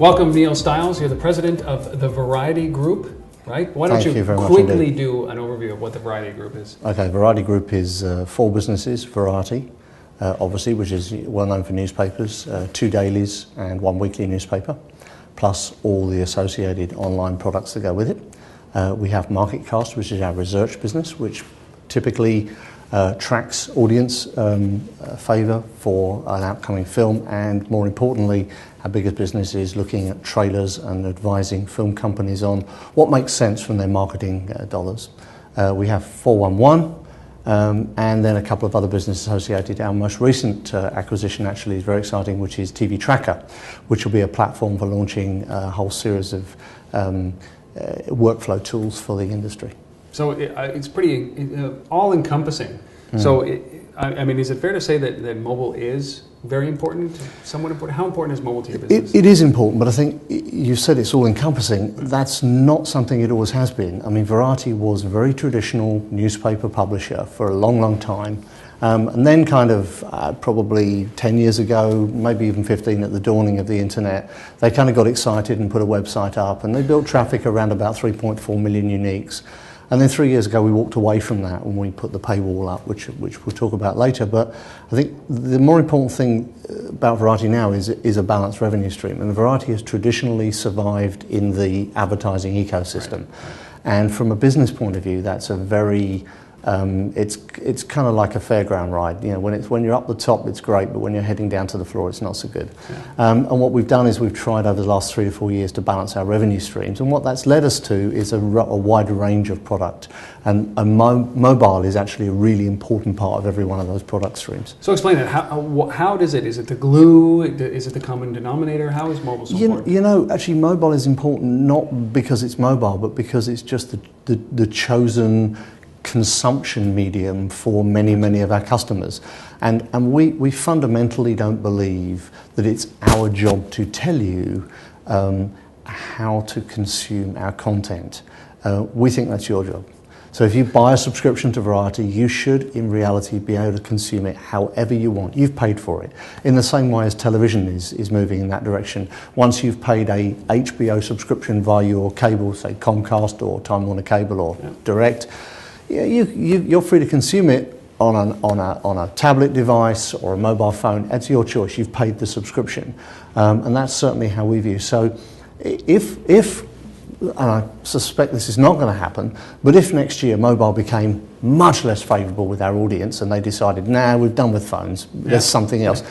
Welcome, Neil Stiles. You're the president of the Variety Group, right? Why don't you quickly do an overview of what the Variety Group is? Okay, Variety Group is 4 businesses, Variety, obviously, which is well known for newspapers, 2 dailies and 1 weekly newspaper, plus all the associated online products that go with it. We have MarketCast, which is our research business, which typically tracks audience favour for an upcoming film, and more importantly, our biggest business is looking at trailers and advising film companies on what makes sense from their marketing dollars. We have 411 and then a couple of other businesses associated. Our most recent acquisition actually is very exciting, which is TV Tracker, which will be a platform for launching a whole series of workflow tools for the industry. So it's pretty all-encompassing. So, I mean, is it fair to say that mobile is very important, somewhat important? How important is mobile to your business? It is important, but I think you said it's all-encompassing. That's not something it always has been. I mean, Variety was a very traditional newspaper publisher for a long, long time. And then kind of probably 10 years ago, maybe even 15 at the dawning of the internet, they kind of got excited and put a website up, and they built traffic around about 3.4 million uniques. And then 3 years ago, we walked away from that when we put the paywall up, which we'll talk about later. But I think the more important thing about Variety now is a balanced revenue stream. And Variety has traditionally survived in the advertising ecosystem. And from a business point of view, that's a very it's kind of like a fairground ride. You know, when you're up the top, it's great, but when you're heading down to the floor, it's not so good. Yeah. And what we've done is we've tried over the last 3 to 4 years to balance our revenue streams, and what that's led us to is a wider range of product. And mobile is actually a really important part of every one of those product streams. So explain it. How does it? Is it the glue? Is it the common denominator? How is mobile so important? You know, actually, mobile is important not because it's mobile, but because it's just the chosen consumption medium for many of our customers, and we fundamentally don't believe that it's our job to tell you how to consume our content. We think that's your job. So if you buy a subscription to Variety, you should in reality be able to consume it however you want. You've paid for it, in the same way as television is moving in that direction. Once you've paid a HBO subscription via your cable, say Comcast or Time Warner Cable or Direct, you're free to consume it on a tablet device or a mobile phone. It's your choice. You've paid the subscription, and that's certainly how we view. So, if and I suspect this is not going to happen, but if next year mobile became much less favourable with our audience and they decided, nah, we're done with phones, there's something else,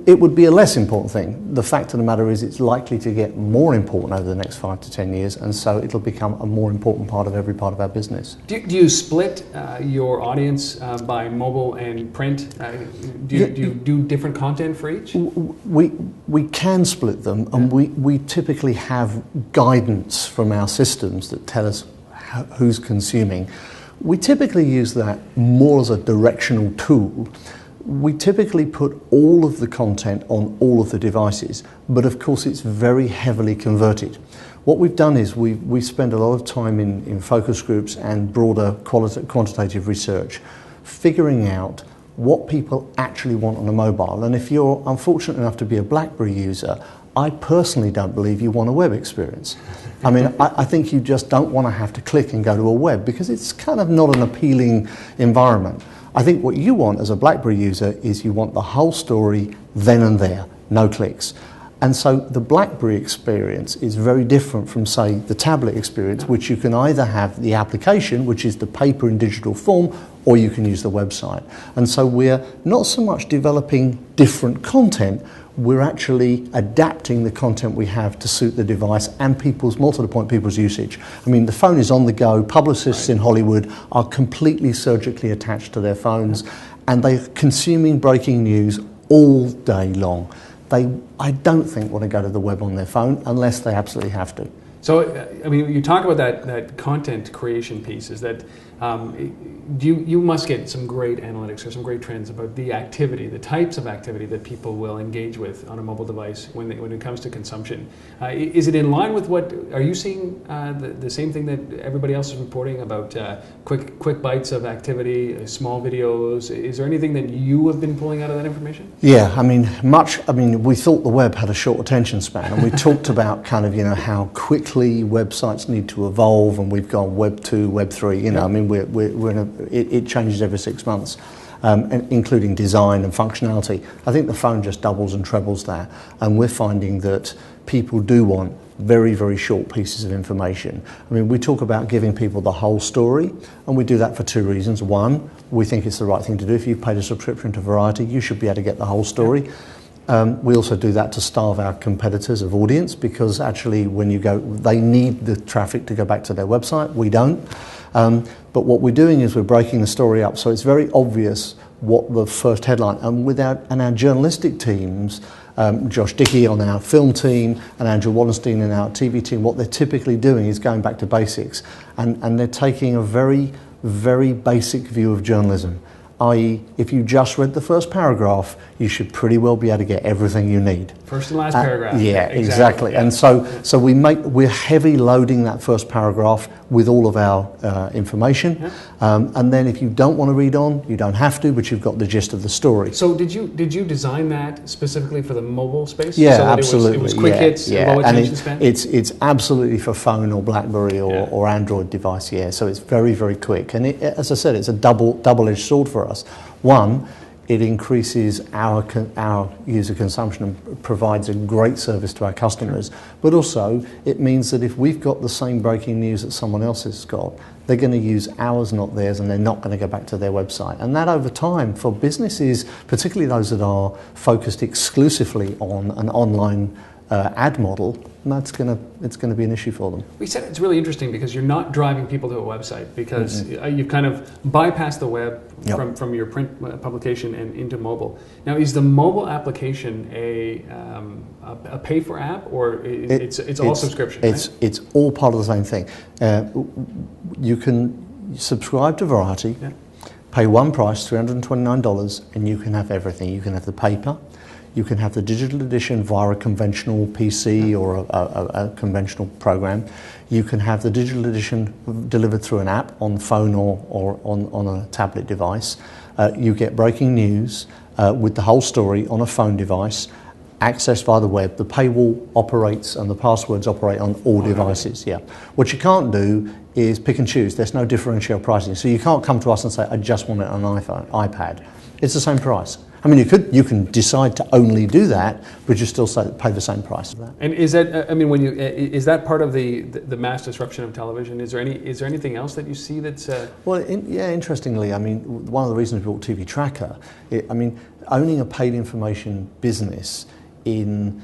it would be a less important thing. The fact of the matter is it's likely to get more important over the next 5 to 10 years, and so it'll become a more important part of every part of our business. Do you split your audience by mobile and print? Do you do different content for each? We can split them, and we typically have guidance from our systems that tell us who's consuming. We typically use that more as a directional tool. We typically put all of the content on all of the devices, but of course it's very heavily converted. What we've done is we spend a lot of time in focus groups and broader quantitative research, figuring out what people actually want on a mobile. And if you're unfortunate enough to be a BlackBerry user, I personally don't believe you want a web experience. I mean, I think you just don't want to have to click and go to a web because it's kind of not an appealing environment. I think what you want as a BlackBerry user is you want the whole story then and there, no clicks. And so the BlackBerry experience is very different from, say, the tablet experience, which you can either have the application, which is the paper in digital form, or you can use the website. And so we're not so much developing different content, we're actually adapting the content we have to suit the device and more to the point, people's usage. I mean, the phone is on the go. Publicists in Hollywood are completely surgically attached to their phones, and they're consuming breaking news all day long. I don't think want to go to the web on their phone unless they absolutely have to. So, I mean, you talk about that content creation piece. Is that You must get some great analytics or some great trends about the activity, the types of activity that people will engage with on a mobile device when it comes to consumption. Is it in line with what, are you seeing the same thing that everybody else is reporting about quick bites of activity, small videos? Is there anything that you have been pulling out of that information? Yeah, we thought the web had a short attention span, and we talked about kind of, how quickly websites need to evolve, and we've gone Web 2, Web 3, we're in it changes every 6 months, including design and functionality. I think the phone just doubles and trebles that, and we're finding that people do want very, very short pieces of information. We talk about giving people the whole story, and we do that for 2 reasons. One, we think it's the right thing to do. If you've paid a subscription to Variety, you should be able to get the whole story. We also do that to starve our competitors of audience, because actually when you go, they need the traffic to go back to their website. We don't. But what we're doing is we're breaking the story up so it's very obvious what the first headline, and our journalistic teams, Josh Dickey on our film team and Andrew Wallenstein in our TV team, what they're typically doing is going back to basics, and they're taking a very, very basic view of journalism. I.e., if you just read the first paragraph, you should pretty well be able to get everything you need. First and last paragraph. Yeah, exactly. Yeah. And so we're heavy loading that first paragraph with all of our information. Yeah. And then if you don't want to read on, you don't have to, but you've got the gist of the story. So did you design that specifically for the mobile space? Yeah, so that absolutely. It was quick hits, low attention span? It's absolutely for phone or BlackBerry or Android device, yeah. So it's very, very quick. And as I said, it's a double-edged sword for us. One, it increases our user consumption and provides a great service to our customers. But also, it means that if we've got the same breaking news that someone else has got, they're going to use ours, not theirs, and they're not going to go back to their website. And that over time, for businesses, particularly those that are focused exclusively on an online ad model, it's going to be an issue for them. We said it's really interesting because you're not driving people to a website, because you've kind of bypassed the web from your print publication and into mobile. Now, is the mobile application a pay for app, or it's all subscription? It's all part of the same thing. You can subscribe to Variety, pay one price, $329, and you can have everything. You can have the paper. You can have the digital edition via a conventional PC or a conventional program. You can have the digital edition delivered through an app on phone or on a tablet device. You get breaking news with the whole story on a phone device, accessed via the web. The paywall operates and the passwords operate on all devices. Yeah. What you can't do is pick and choose. There's no differential pricing. So you can't come to us and say, I just want it on an iPad. It's the same price. You can decide to only do that, but you still pay the same price for that. And is that is that part of the mass disruption of television? Is there anything else that you see that's? Well, interestingly, one of the reasons we bought TV Tracker, owning a paid information business in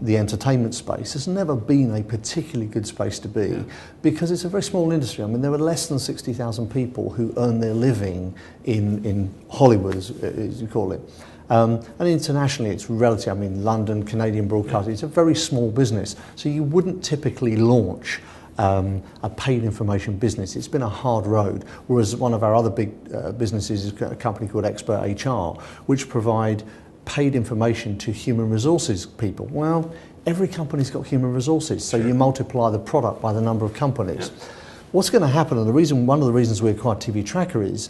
the entertainment space has never been a particularly good space to be, because it's a very small industry. There are less than 60,000 people who earn their living in Hollywood, as you call it. And internationally, it's relative. London, Canadian broadcasting, it's a very small business. So you wouldn't typically launch a paid information business. It's been a hard road. Whereas one of our other big businesses is a company called Expert HR, which provide paid information to human resources people. Well, every company's got human resources, so you multiply the product by the number of companies. Yeah. What's going to happen, and one of the reasons we acquired TV Tracker is,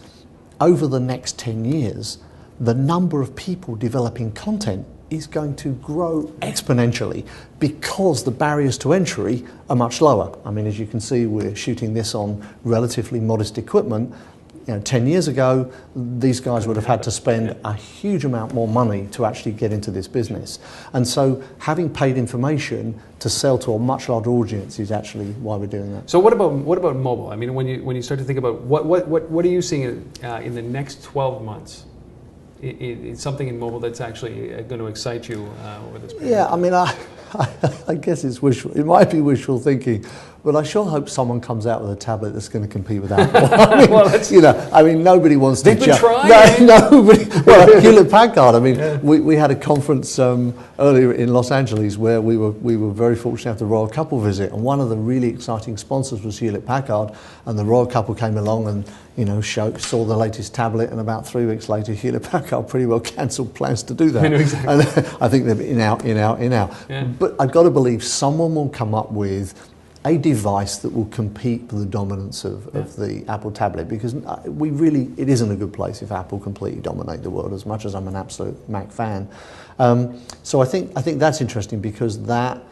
over the next 10 years, the number of people developing content is going to grow exponentially, because the barriers to entry are much lower. As you can see, we're shooting this on relatively modest equipment. 10 years ago, these guys would have had to spend a huge amount more money to actually get into this business. And so having paid information to sell to a much larger audience is actually why we're doing that. So what about mobile? When you start to think about what are you seeing in the next 12 months? It's something in mobile that's actually going to excite you over this period? Yeah, I guess it's wishful. It might be wishful thinking, but I sure hope someone comes out with a tablet that's going to compete with Apple. I mean, nobody wants to. They've been trying. Nobody. Well, Hewlett Packard. I mean, we had a conference earlier in Los Angeles where we were very fortunate to have the royal couple visit, and one of the really exciting sponsors was Hewlett Packard, and the royal couple came along and saw the latest tablet, and about 3 weeks later, Hewlett Packard pretty well cancelled plans to do that. I know exactly. And I think they're in out. Yeah. But I've got to believe someone will come up with a device that will compete for the dominance of the Apple tablet, because it isn't a good place if Apple completely dominate the world, as much as I'm an absolute Mac fan. So I think that's interesting, because that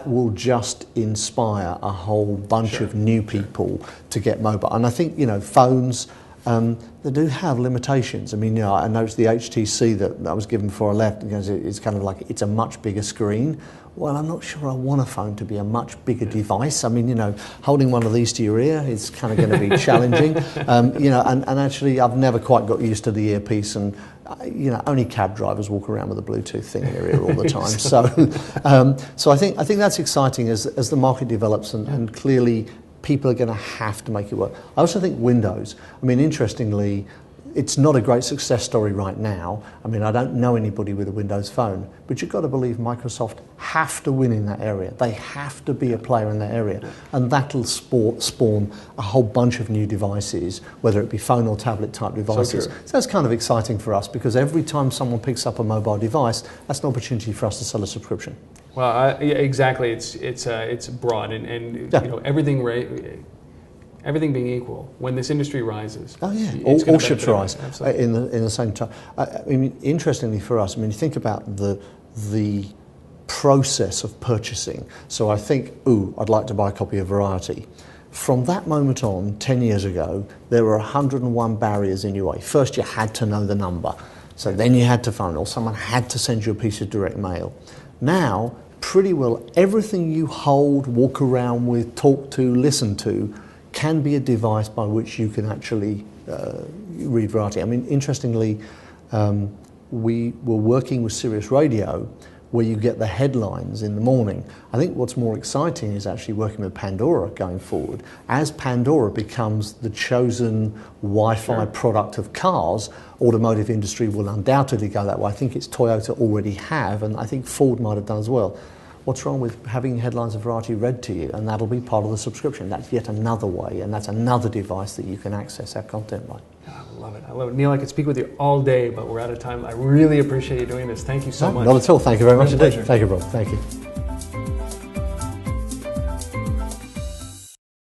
will just inspire a whole bunch of new people to get mobile. And I think, phones, they do have limitations. I mean, I noticed the HTC that I was given before I left, because it's kind of like, it's a much bigger screen. Well, I'm not sure I want a phone to be a much bigger device. I mean, holding one of these to your ear is kind of going to be challenging. And actually, I've never quite got used to the earpiece, and only cab drivers walk around with a Bluetooth thing in their ear all the time. So I think that's exciting as the market develops, and clearly people are going to have to make it work. I also think Windows. I mean, interestingly, it's not a great success story right now. I mean, I don't know anybody with a Windows phone, but you've got to believe Microsoft have to win in that area. They have to be a player in that area, and that'll spawn a whole bunch of new devices, whether it be phone or tablet type devices. So that's kind of exciting for us, because every time someone picks up a mobile device, that's an opportunity for us to sell a subscription. Well, exactly. It's broad, and everything being equal, when this industry rises, all ships rise in the same time. I mean, interestingly for us, I mean, you think about the process of purchasing. So I think, I'd like to buy a copy of Variety. From that moment on, 10 years ago, there were 101 barriers in your way. First, you had to know the number. So then you had to phone, or someone had to send you a piece of direct mail. Now, pretty well everything you hold, walk around with, talk to, listen to, can be a device by which you can actually read Variety. I mean, interestingly, we were working with Sirius Radio, where you get the headlines in the morning. I think what's more exciting is actually working with Pandora going forward. As Pandora becomes the chosen Wi-Fi product of cars, automotive industry will undoubtedly go that way. I think it's Toyota already have, and I think Ford might have done as well. What's wrong with having headlines of Variety read to you? And that'll be part of the subscription. That's yet another way, and that's another device that you can access our content by. I love it. Neil, I could speak with you all day, but we're out of time. I really appreciate you doing this. Thank you so much. Not at all. Thank you very much indeed. Thank you, Rob. Thank you.